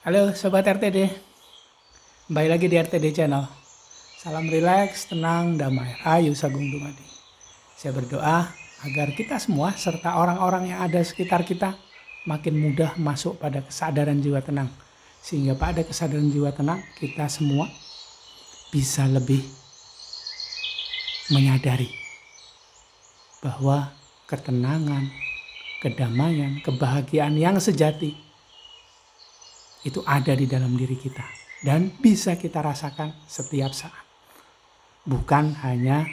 Halo Sobat RTD, kembali lagi di RTD Channel. Salam rileks, tenang, damai, rayu sagung dumadi. Saya berdoa agar kita semua serta orang-orang yang ada sekitar kita makin mudah masuk pada kesadaran jiwa tenang. Sehingga pada kesadaran jiwa tenang kita semua bisa lebih menyadari bahwa ketenangan, kedamaian, kebahagiaan yang sejati itu ada di dalam diri kita dan bisa kita rasakan setiap saat. Bukan hanya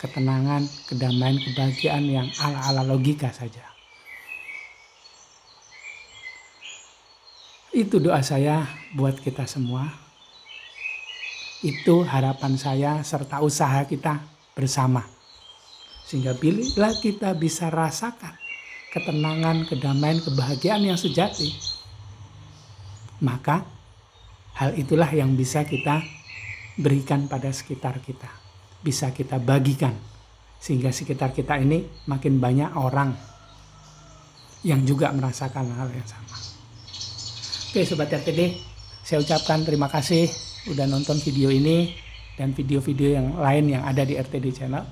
ketenangan, kedamaian, kebahagiaan yang ala-ala logika saja. Itu doa saya buat kita semua. Itu harapan saya serta usaha kita bersama. Sehingga bila kita bisa rasakan ketenangan, kedamaian, kebahagiaan yang sejati, maka hal itulah yang bisa kita berikan pada sekitar kita. Bisa kita bagikan. Sehingga sekitar kita ini makin banyak orang yang juga merasakan hal yang sama. Oke Sobat RTD, saya ucapkan terima kasih udah nonton video ini dan video-video yang lain yang ada di RTD Channel.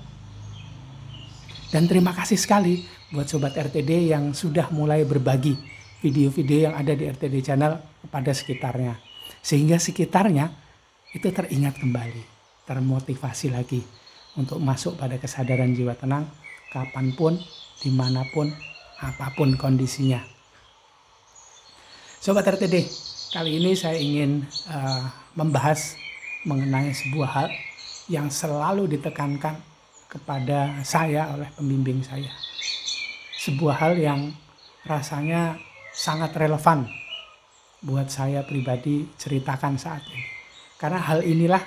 Dan terima kasih sekali buat Sobat RTD yang sudah mulai berbagi video-video yang ada di RTD Channel kepada sekitarnya. Sehingga sekitarnya itu teringat kembali, termotivasi lagi untuk masuk pada kesadaran jiwa tenang kapanpun, dimanapun, apapun kondisinya. Sobat RTD, kali ini saya ingin membahas mengenai sebuah hal yang selalu ditekankan kepada saya oleh pembimbing saya. Sebuah hal yang rasanya sangat relevan buat saya pribadi ceritakan saat ini. Karena hal inilah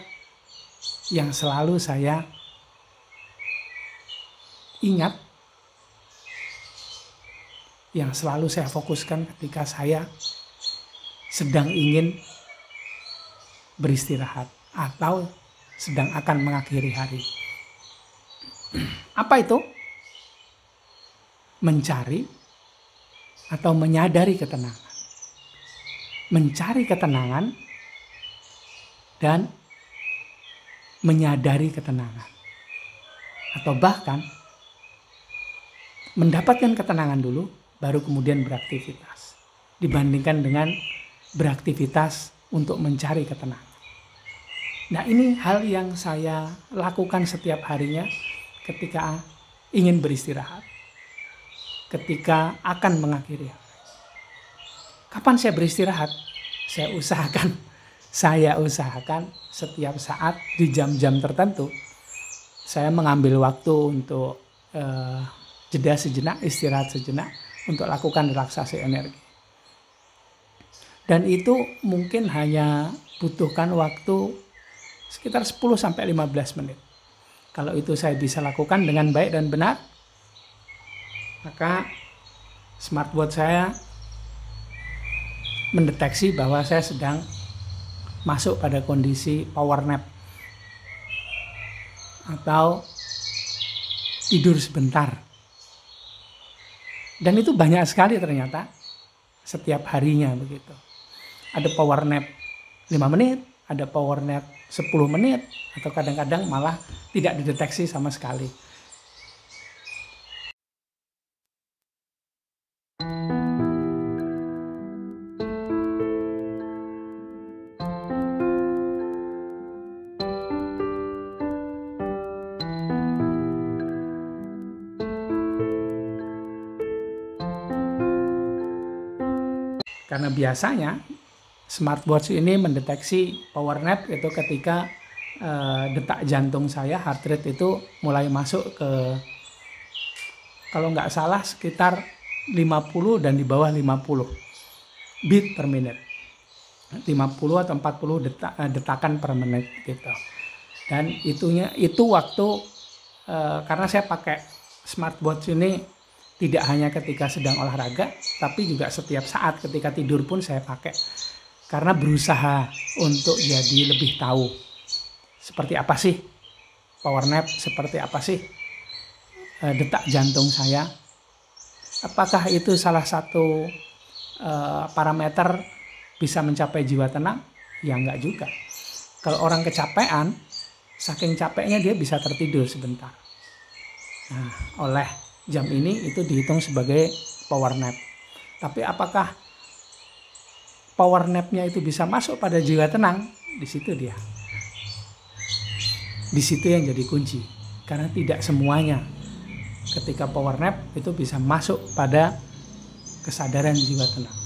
yang selalu saya ingat, yang selalu saya fokuskan ketika saya sedang ingin beristirahat atau sedang akan mengakhiri hari. Apa itu? Mencari atau menyadari ketenangan. Mencari ketenangan dan menyadari ketenangan. Atau bahkan mendapatkan ketenangan dulu, baru kemudian beraktivitas. Dibandingkan dengan beraktivitas untuk mencari ketenangan. Nah ini hal yang saya lakukan setiap harinya ketika ingin beristirahat. Ketika akan mengakhiri hari. Kapan saya beristirahat? Saya usahakan setiap saat di jam-jam tertentu saya mengambil waktu untuk jeda sejenak, istirahat sejenak untuk lakukan relaksasi energi. Dan itu mungkin hanya butuhkan waktu sekitar 10-15 menit. Kalau itu saya bisa lakukan dengan baik dan benar, maka smartwatch saya mendeteksi bahwa saya sedang masuk pada kondisi power nap atau tidur sebentar. Dan itu banyak sekali ternyata setiap harinya begitu. Ada power nap 5 menit, ada power nap 10 menit, atau kadang-kadang malah tidak dideteksi sama sekali. Karena biasanya smartwatch ini mendeteksi power nap itu ketika detak jantung saya, heart rate itu mulai masuk ke, kalau nggak salah sekitar 50 dan di bawah 50 beat per menit. 50 atau 40 detakan per menit gitu. Dan itu waktu karena saya pakai smartwatch ini tidak hanya ketika sedang olahraga, tapi juga setiap saat ketika tidur pun saya pakai. Karena berusaha untuk jadi lebih tahu seperti apa sih power nap, seperti apa sih detak jantung saya. Apakah itu salah satu parameter bisa mencapai jiwa tenang? Ya enggak juga. Kalau orang kecapean, saking capeknya dia bisa tertidur sebentar. Nah, oleh jam ini itu dihitung sebagai power nap. Tapi apakah power nap-nya itu bisa masuk pada jiwa tenang? Di situ dia. Di situ yang jadi kunci. Karena tidak semuanya ketika power nap itu bisa masuk pada kesadaran jiwa tenang.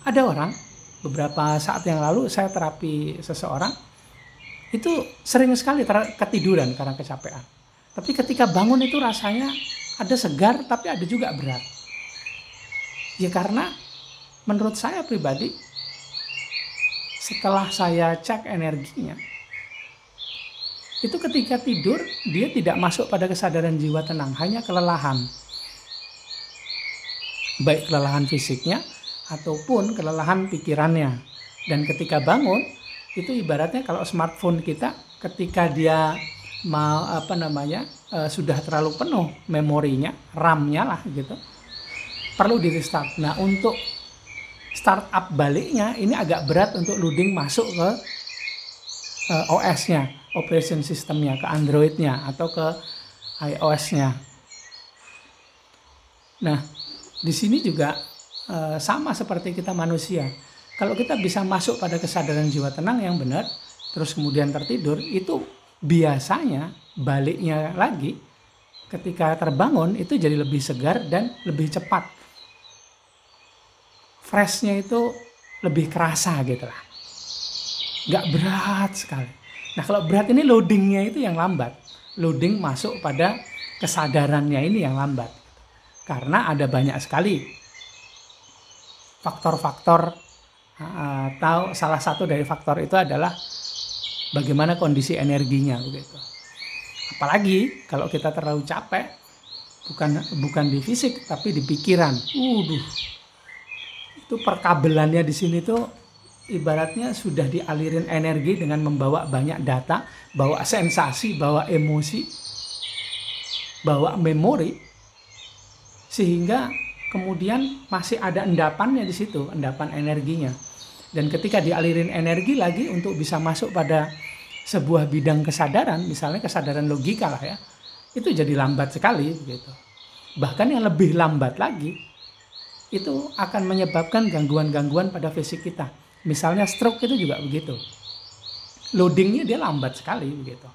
Ada orang, beberapa saat yang lalu saya terapi seseorang, itu sering sekali ketiduran karena kecapean. Tapi ketika bangun itu rasanya ada segar, tapi ada juga berat. Ya karena menurut saya pribadi, setelah saya cek energinya, itu ketika tidur dia tidak masuk pada kesadaran jiwa tenang, hanya kelelahan. Baik kelelahan fisiknya ataupun kelelahan pikirannya. Dan ketika bangun, itu ibaratnya kalau smartphone kita ketika dia mau sudah terlalu penuh memorinya, RAM-nya lah gitu, perlu di restart. Nah, untuk startup baliknya ini agak berat untuk loading masuk ke OS-nya, operation system-nya, ke Android-nya atau ke iOS-nya. Nah, di sini juga sama seperti kita manusia. Kalau kita bisa masuk pada kesadaran jiwa tenang yang benar, terus kemudian tertidur, itu biasanya baliknya lagi ketika terbangun itu jadi lebih segar dan lebih cepat. Freshnya itu lebih kerasa gitu lah. Nggak berat sekali. Nah, kalau berat ini loadingnya itu yang lambat. Loading masuk pada kesadarannya ini yang lambat. Karena ada banyak sekali faktor-faktor, atau salah satu dari faktor itu adalah bagaimana kondisi energinya begitu. Apalagi kalau kita terlalu capek, bukan di fisik tapi di pikiran. Itu perkabelannya di sini tuh ibaratnya sudah dialirin energi dengan membawa banyak data, bawa sensasi, bawa emosi, bawa memori, sehingga kemudian masih ada endapannya di situ, endapan energinya. Dan ketika dialirin energi lagi untuk bisa masuk pada sebuah bidang kesadaran, misalnya kesadaran logika lah ya, itu jadi lambat sekali gitu. Bahkan yang lebih lambat lagi, itu akan menyebabkan gangguan-gangguan pada fisik kita. Misalnya stroke itu juga begitu. Loadingnya dia lambat sekali begitu.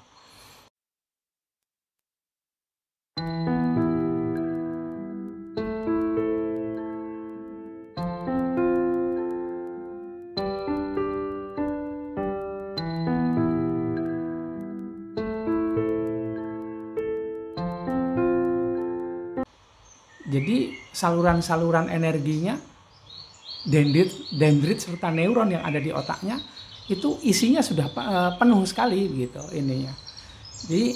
Jadi saluran-saluran energinya, dendrit serta neuron yang ada di otaknya itu isinya sudah penuh sekali gitu ininya. Jadi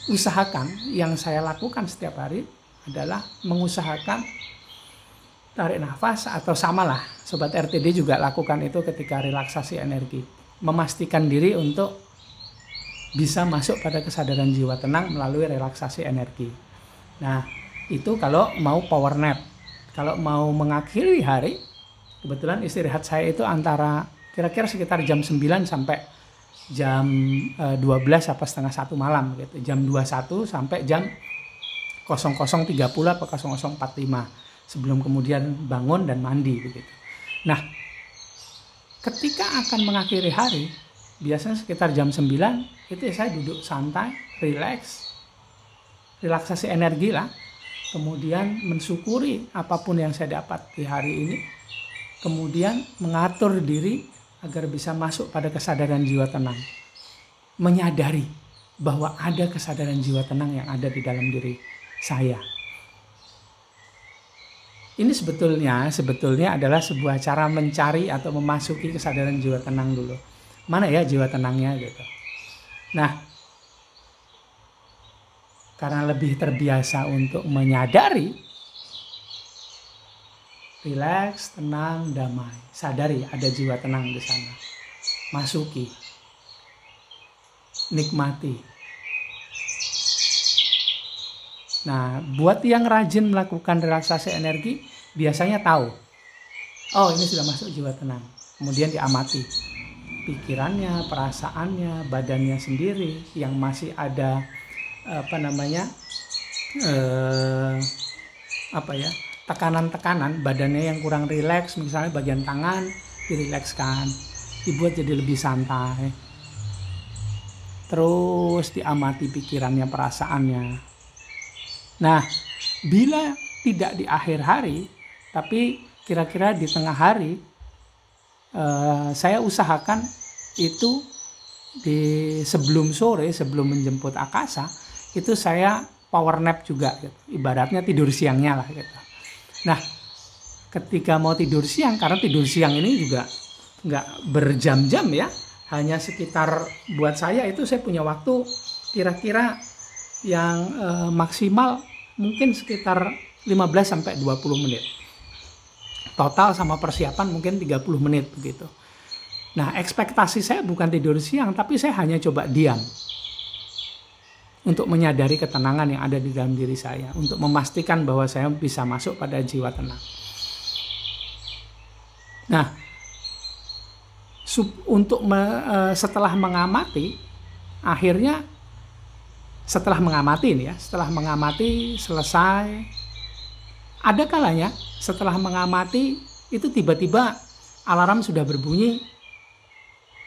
usahakan, yang saya lakukan setiap hari adalah mengusahakan tarik nafas, atau samalah Sobat RTD juga lakukan itu ketika relaksasi energi. Memastikan diri untuk bisa masuk pada kesadaran jiwa tenang melalui relaksasi energi. Nah, itu kalau mau power nap. Kalau mau mengakhiri hari, kebetulan istirahat saya itu antara kira-kira sekitar jam 9 sampai jam 12 apa setengah 1 malam gitu. Jam 21 sampai jam 00.30 atau 00.45 sebelum kemudian bangun dan mandi begitu. Nah, ketika akan mengakhiri hari, biasanya sekitar jam 9 itu saya duduk santai, relaksasi energi lah. Kemudian mensyukuri apapun yang saya dapat di hari ini. Kemudian mengatur diri agar bisa masuk pada kesadaran jiwa tenang. Menyadari bahwa ada kesadaran jiwa tenang yang ada di dalam diri saya. Ini sebetulnya adalah sebuah cara mencari atau memasuki kesadaran jiwa tenang dulu. Mana ya jiwa tenangnya gitu. Nah, karena lebih terbiasa untuk menyadari, rileks, tenang, damai. Sadari ada jiwa tenang di sana. Masuki. Nikmati. Nah, buat yang rajin melakukan relaksasi energi, biasanya tahu oh ini sudah masuk jiwa tenang. Kemudian diamati pikirannya, perasaannya, badannya sendiri yang masih ada tekanan-tekanan, badannya yang kurang rileks, misalnya bagian tangan dirilekskan, dibuat jadi lebih santai. Terus diamati pikirannya, perasaannya. Nah, bila tidak di akhir hari, tapi kira-kira di tengah hari, saya usahakan itu di sebelum sore, sebelum menjemput Akasa, itu saya power nap juga, gitu. Ibaratnya tidur siangnya lah gitu. Nah, ketika mau tidur siang, karena tidur siang ini juga nggak berjam-jam ya, hanya sekitar, buat saya itu saya punya waktu kira-kira yang maksimal mungkin sekitar 15-20 menit. Total sama persiapan mungkin 30 menit begitu. Nah, ekspektasi saya bukan tidur siang, tapi saya hanya coba diam. Untuk menyadari ketenangan yang ada di dalam diri saya. Untuk memastikan bahwa saya bisa masuk pada jiwa tenang. Nah, setelah mengamati, akhirnya setelah mengamati selesai, ada kalanya setelah mengamati itu tiba-tiba alarm sudah berbunyi,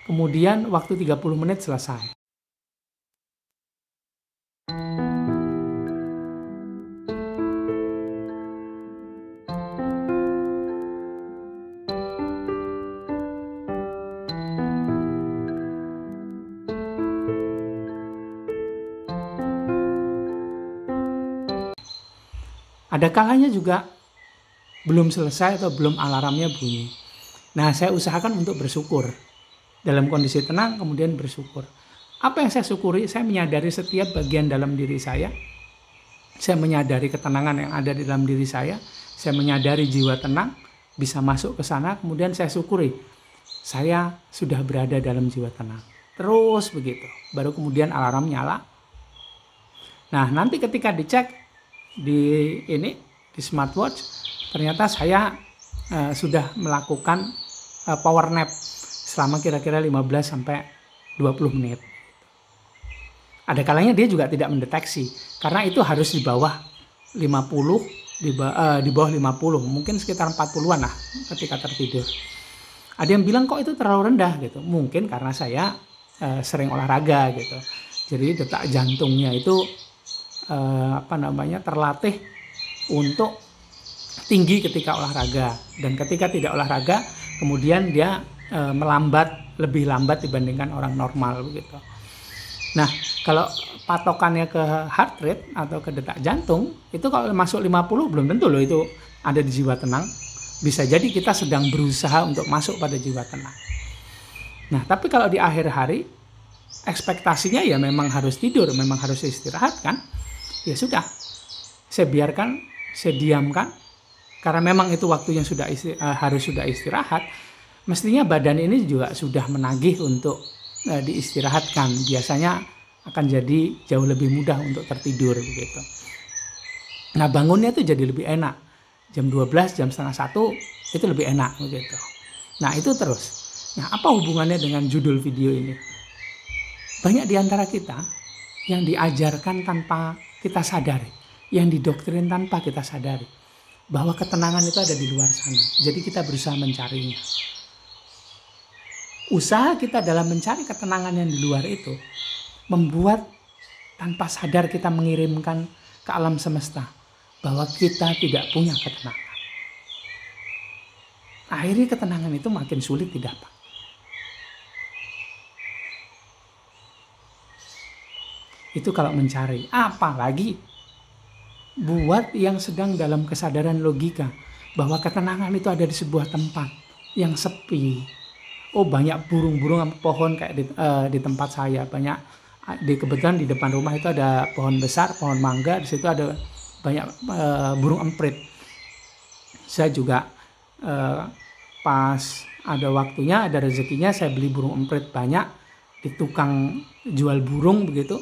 kemudian waktu 30 menit selesai. Ada kalanya juga belum selesai atau belum alarmnya bunyi. Nah, saya usahakan untuk bersyukur. Dalam kondisi tenang, kemudian bersyukur. Apa yang saya syukuri? Saya menyadari setiap bagian dalam diri saya. Saya menyadari ketenangan yang ada di dalam diri saya. Saya menyadari jiwa tenang, bisa masuk ke sana. Kemudian saya syukuri, saya sudah berada dalam jiwa tenang. Terus begitu. Baru kemudian alarm nyala. Nah, nanti ketika dicek, di smartwatch, ternyata saya sudah melakukan power nap selama kira-kira 15-20 menit. Ada kalanya dia juga tidak mendeteksi, karena itu harus di bawah 50, di bawah 50, mungkin sekitar 40-an lah ketika tertidur. Ada yang bilang kok itu terlalu rendah gitu. Mungkin karena saya sering olahraga gitu. Jadi detak jantungnya itu terlatih untuk tinggi ketika olahraga, dan ketika tidak olahraga kemudian dia lebih lambat dibandingkan orang normal begitu. Nah, kalau patokannya ke heart rate atau ke detak jantung, itu kalau masuk 50 belum tentu loh itu ada di jiwa tenang. Bisa jadi kita sedang berusaha untuk masuk pada jiwa tenang. Nah, tapi kalau di akhir hari ekspektasinya ya memang harus tidur, memang harus istirahat kan. Ya sudah, saya biarkan, saya diamkan, karena memang itu waktunya harus sudah istirahat. Mestinya badan ini juga sudah menagih untuk diistirahatkan. Biasanya akan jadi jauh lebih mudah untuk tertidur begitu. Nah, bangunnya itu jadi lebih enak. Jam 12, jam setengah 1 itu lebih enak begitu. Nah, itu terus. Nah, apa hubungannya dengan judul video ini? Banyak di antara kita yang diajarkan tanpa kita sadari, yang didoktrin tanpa kita sadari, bahwa ketenangan itu ada di luar sana. Jadi kita berusaha mencarinya. Usaha kita dalam mencari ketenangan yang di luar itu membuat tanpa sadar kita mengirimkan ke alam semesta bahwa kita tidak punya ketenangan. Akhirnya ketenangan itu makin sulit didapat. Itu kalau mencari. Apalagi buat yang sedang dalam kesadaran logika bahwa ketenangan itu ada di sebuah tempat yang sepi. Oh, banyak burung-burung, pohon kayak di tempat saya banyak. Kebetulan di depan rumah itu ada pohon besar, pohon mangga. Di situ ada banyak burung emprit. Saya juga pas ada waktunya, ada rezekinya, saya beli burung emprit banyak di tukang jual burung begitu.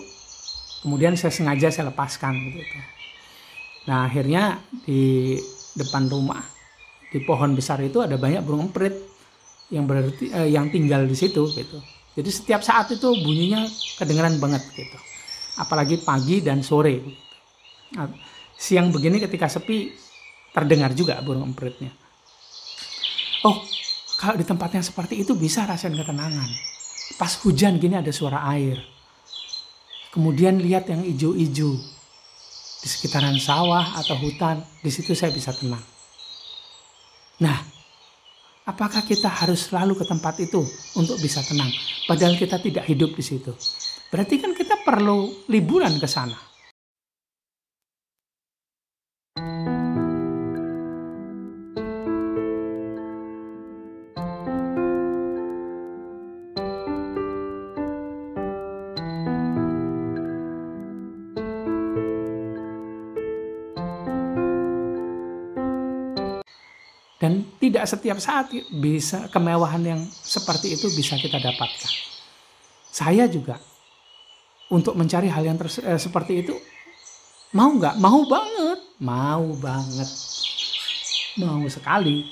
Kemudian saya sengaja saya lepaskan begitu. Nah, akhirnya di depan rumah di pohon besar itu ada banyak burung emprit yang berarti yang tinggal di situ gitu. Jadi setiap saat itu bunyinya kedengeran banget gitu. Apalagi pagi dan sore. Nah, siang begini ketika sepi terdengar juga burung empritnya. Oh, kalau di tempat yang seperti itu bisa rasain ketenangan. Pas hujan gini ada suara air. Kemudian lihat yang hijau-hijau di sekitaran sawah atau hutan, di situ saya bisa tenang. Nah, apakah kita harus selalu ke tempat itu untuk bisa tenang? Padahal kita tidak hidup di situ. Berarti kan kita perlu liburan ke sana. Dan tidak setiap saat bisa kemewahan yang seperti itu bisa kita dapatkan. Saya juga untuk mencari hal yang seperti itu mau nggak? Mau banget, mau sekali.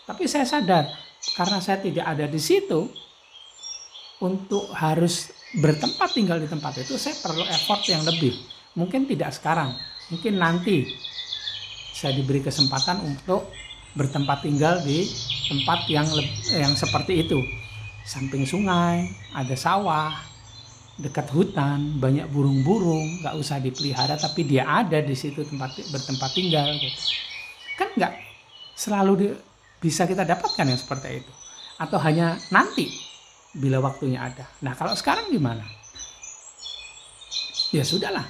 Tapi saya sadar karena saya tidak ada di situ untuk harus bertempat tinggal di tempat itu, saya perlu effort yang lebih. Mungkin tidak sekarang, mungkin nanti saya diberi kesempatan untuk bertempat tinggal di tempat yang seperti itu, samping sungai, ada sawah, dekat hutan, banyak burung-burung, nggak usah dipelihara tapi dia ada di situ bertempat tinggal gitu. Kan nggak selalu bisa kita dapatkan yang seperti itu, atau hanya nanti bila waktunya ada. Nah, kalau sekarang gimana? Ya sudahlah,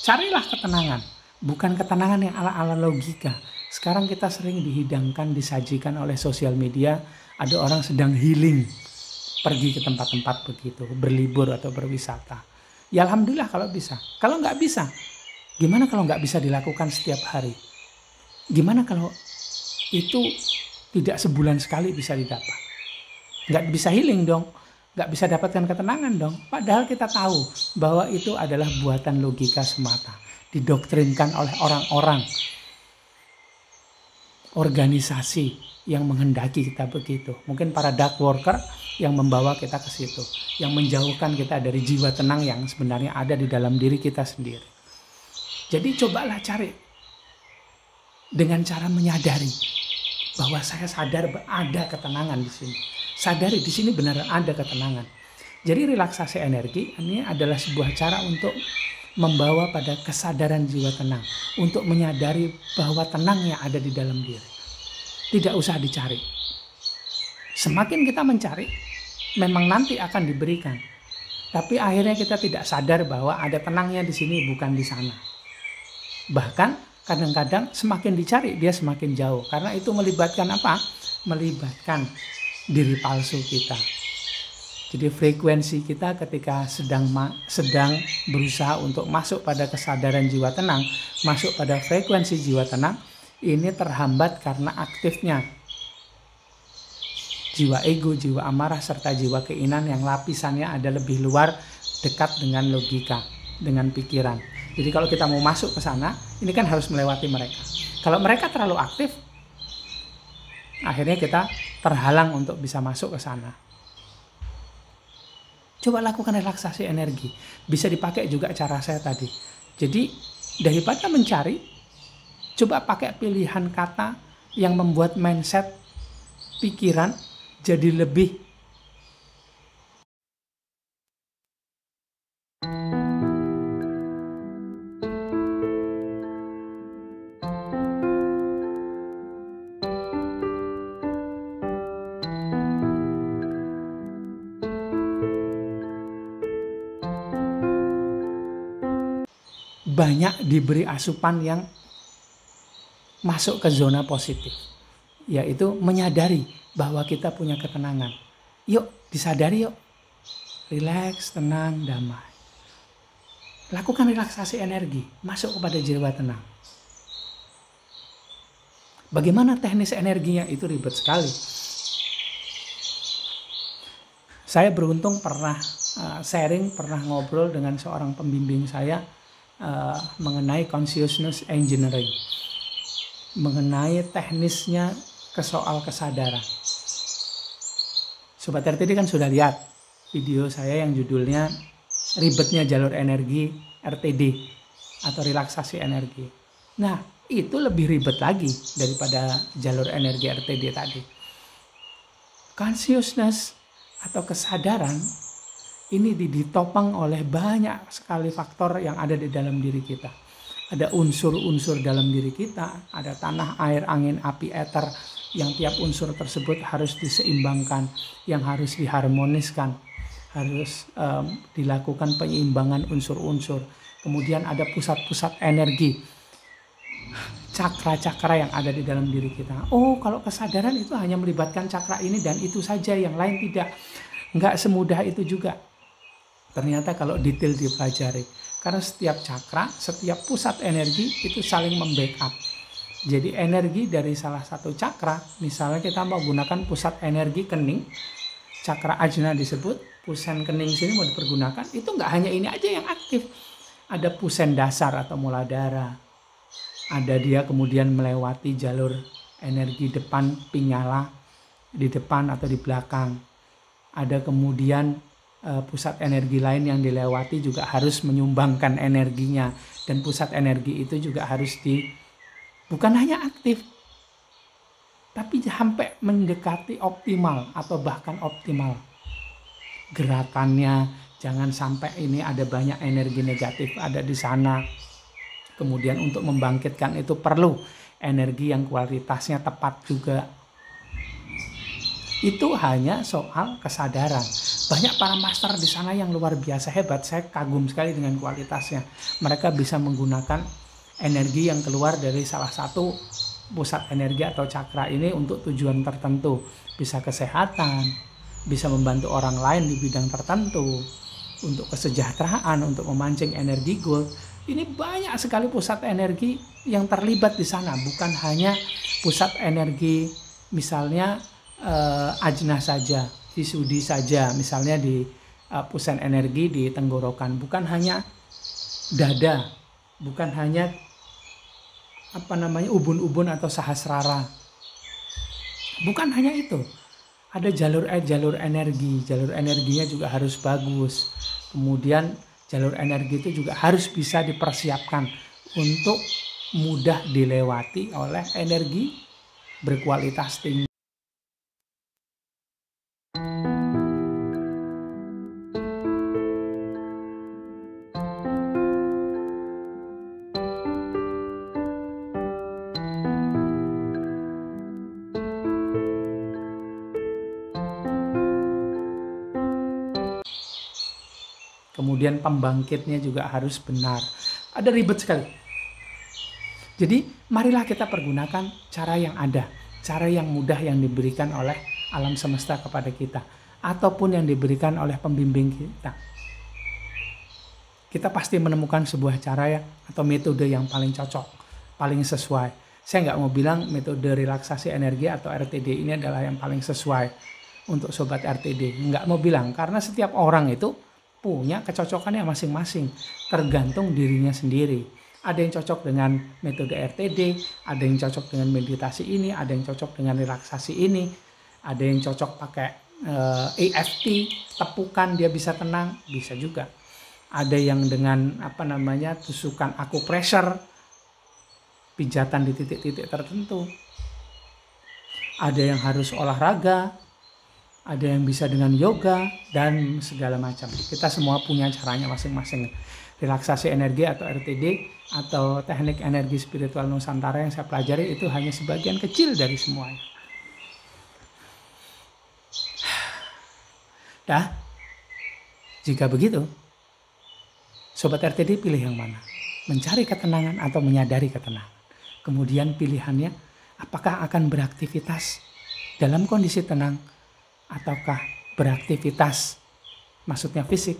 carilah ketenangan, bukan ketenangan yang ala-ala logika. Sekarang kita sering dihidangkan, disajikan oleh sosial media, ada orang sedang healing, pergi ke tempat-tempat begitu, berlibur atau berwisata. Ya alhamdulillah kalau bisa. Kalau nggak bisa, gimana kalau nggak bisa dilakukan setiap hari? Gimana kalau itu tidak sebulan sekali bisa didapat? Nggak bisa healing dong, nggak bisa dapatkan ketenangan dong. Padahal kita tahu bahwa itu adalah buatan logika semata, didoktrinkan oleh orang-orang, organisasi yang menghendaki kita begitu. Mungkin para dark worker yang membawa kita ke situ, yang menjauhkan kita dari jiwa tenang yang sebenarnya ada di dalam diri kita sendiri. Jadi cobalah cari dengan cara menyadari bahwa saya sadar ada ketenangan di sini. Sadari di sini benar ada ketenangan. Jadi relaksasi energi ini adalah sebuah cara untuk membawa pada kesadaran jiwa tenang, untuk menyadari bahwa tenang yang ada di dalam diri. Tidak usah dicari. Semakin kita mencari, memang nanti akan diberikan. Tapi akhirnya kita tidak sadar bahwa ada tenangnya di sini, bukan di sana. Bahkan kadang-kadang semakin dicari, dia semakin jauh. Karena itu melibatkan apa? Melibatkan diri palsu kita. Jadi frekuensi kita ketika sedang berusaha untuk masuk pada kesadaran jiwa tenang, masuk pada frekuensi jiwa tenang, ini terhambat karena aktifnya jiwa ego, jiwa amarah, serta jiwa keinginan yang lapisannya ada lebih luar, dekat dengan logika, dengan pikiran. Jadi kalau kita mau masuk ke sana, ini kan harus melewati mereka. Kalau mereka terlalu aktif, akhirnya kita terhalang untuk bisa masuk ke sana. Coba lakukan relaksasi energi. Bisa dipakai juga cara saya tadi. Jadi daripada mencari, coba pakai pilihan kata yang membuat mindset pikiran jadi lebih banyak diberi asupan yang masuk ke zona positif, yaitu menyadari bahwa kita punya ketenangan. Yuk disadari, yuk rileks, tenang, damai. Lakukan relaksasi energi, masuk kepada jiwa tenang. Bagaimana teknis energinya? Itu ribet sekali. Saya beruntung pernah sharing, pernah ngobrol dengan seorang pembimbing saya mengenai consciousness engineering. mengenai teknisnya ke soal kesadaran. Sobat RTD kan sudah lihat video saya yang judulnya ribetnya jalur energi RTD atau relaksasi energi. Nah, itu lebih ribet lagi daripada jalur energi RTD tadi. Consciousness atau kesadaran ini ditopang oleh banyak sekali faktor yang ada di dalam diri kita. Ada unsur-unsur dalam diri kita, ada tanah, air, angin, api, eter, yang tiap unsur tersebut harus diseimbangkan, yang harus diharmoniskan, harus dilakukan penyeimbangan unsur-unsur. Kemudian ada pusat-pusat energi, cakra-cakra yang ada di dalam diri kita. Oh, kalau kesadaran itu hanya melibatkan cakra ini dan itu saja, yang lain tidak. Nggak semudah itu juga. Ternyata kalau detail dipelajari. Karena setiap cakra, setiap pusat energi itu saling membackup. Jadi energi dari salah satu cakra, misalnya kita mau gunakan pusat energi kening, cakra ajna disebut, pusen kening sini mau dipergunakan, itu nggak hanya ini aja yang aktif. Ada pusen dasar atau muladhara. Ada dia kemudian melewati jalur energi depan pinyala, di depan atau di belakang. Ada kemudian pusat energi lain yang dilewati juga harus menyumbangkan energinya. Dan pusat energi itu juga harus bukan hanya aktif, tapi sampai mendekati optimal atau bahkan optimal. Gerakannya jangan sampai ini ada banyak energi negatif ada di sana. Kemudian untuk membangkitkan itu perlu energi yang kualitasnya tepat juga. Itu hanya soal kesadaran. Banyak para master di sana yang luar biasa hebat. Saya kagum sekali dengan kualitasnya. Mereka bisa menggunakan energi yang keluar dari salah satu pusat energi atau cakra ini untuk tujuan tertentu. Bisa kesehatan, bisa membantu orang lain di bidang tertentu, untuk kesejahteraan, untuk memancing energi gold. Ini banyak sekali pusat energi yang terlibat di sana. Bukan hanya pusat energi misalnya ajna saja, visudi saja, misalnya di pusat energi di tenggorokan. Bukan hanya dada, bukan hanya ubun-ubun atau sahasrara. Bukan hanya itu. Ada jalur energi. Jalur energinya juga harus bagus. Kemudian jalur energi itu juga harus bisa dipersiapkan untuk mudah dilewati oleh energi berkualitas tinggi. Kemudian pembangkitnya juga harus benar. Ada ribet sekali. Jadi marilah kita pergunakan cara yang ada. Cara yang mudah yang diberikan oleh alam semesta kepada kita. Ataupun yang diberikan oleh pembimbing kita. Kita pasti menemukan sebuah cara atau metode yang paling cocok. Paling sesuai. Saya nggak mau bilang metode relaksasi energi atau RTD ini adalah yang paling sesuai untuk sobat RTD. Nggak mau bilang. Karena setiap orang itu punya kecocokannya masing-masing, tergantung dirinya sendiri. Ada yang cocok dengan metode RTD, ada yang cocok dengan meditasi ini, ada yang cocok dengan relaksasi ini, ada yang cocok pakai EFT, tepukan dia bisa tenang, bisa juga. Ada yang dengan tusukan acupressure, pijatan di titik-titik tertentu. Ada yang harus olahraga, ada yang bisa dengan yoga, dan segala macam. Kita semua punya caranya masing-masing. Relaksasi energi atau RTD, atau teknik energi spiritual Nusantara yang saya pelajari itu hanya sebagian kecil dari semuanya. Dah, jika begitu, sobat RTD pilih yang mana? Mencari ketenangan atau menyadari ketenangan? Kemudian pilihannya, apakah akan beraktivitas dalam kondisi tenang, ataukah beraktivitas, maksudnya fisik,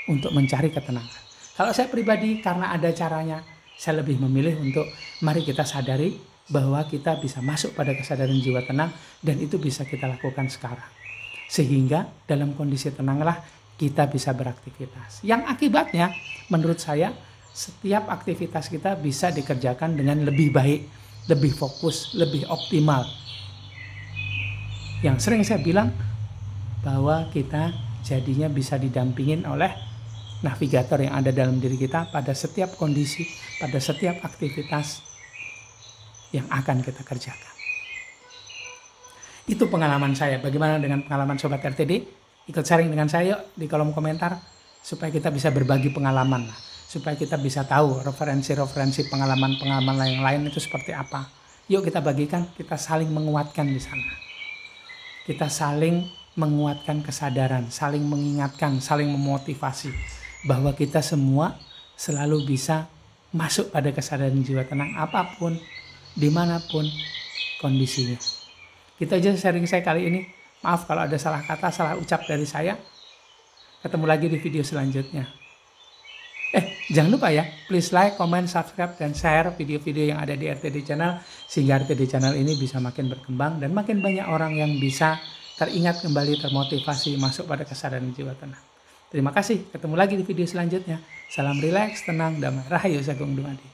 untuk mencari ketenangan. Kalau saya pribadi, karena ada caranya, saya lebih memilih untuk mari kita sadari bahwa kita bisa masuk pada kesadaran jiwa tenang, dan itu bisa kita lakukan sekarang. Sehingga dalam kondisi tenanglah kita bisa beraktivitas. Yang akibatnya menurut saya setiap aktivitas kita bisa dikerjakan dengan lebih baik, lebih fokus, lebih optimal. Yang sering saya bilang bahwa kita jadinya bisa didampingin oleh navigator yang ada dalam diri kita pada setiap kondisi, pada setiap aktivitas yang akan kita kerjakan. Itu pengalaman saya. Bagaimana dengan pengalaman Sobat RTD? Ikut sharing dengan saya yuk di kolom komentar supaya kita bisa berbagi pengalaman lah. Supaya kita bisa tahu referensi-referensi pengalaman-pengalaman yang lain itu seperti apa. Yuk kita bagikan, kita saling menguatkan di sana. Kita saling menguatkan kesadaran, saling mengingatkan, saling memotivasi bahwa kita semua selalu bisa masuk pada kesadaran jiwa tenang apapun, dimanapun kondisinya. Gitu aja sharing saya kali ini. Maaf kalau ada salah kata, salah ucap dari saya. Ketemu lagi di video selanjutnya. Jangan lupa ya, please like, comment, subscribe, dan share video-video yang ada di RTD Channel sehingga RTD Channel ini bisa makin berkembang dan makin banyak orang yang bisa teringat kembali, termotivasi masuk pada kesadaran jiwa tenang. Terima kasih, ketemu lagi di video selanjutnya. Salam rileks, tenang, damai, rahayu sagung dumadi.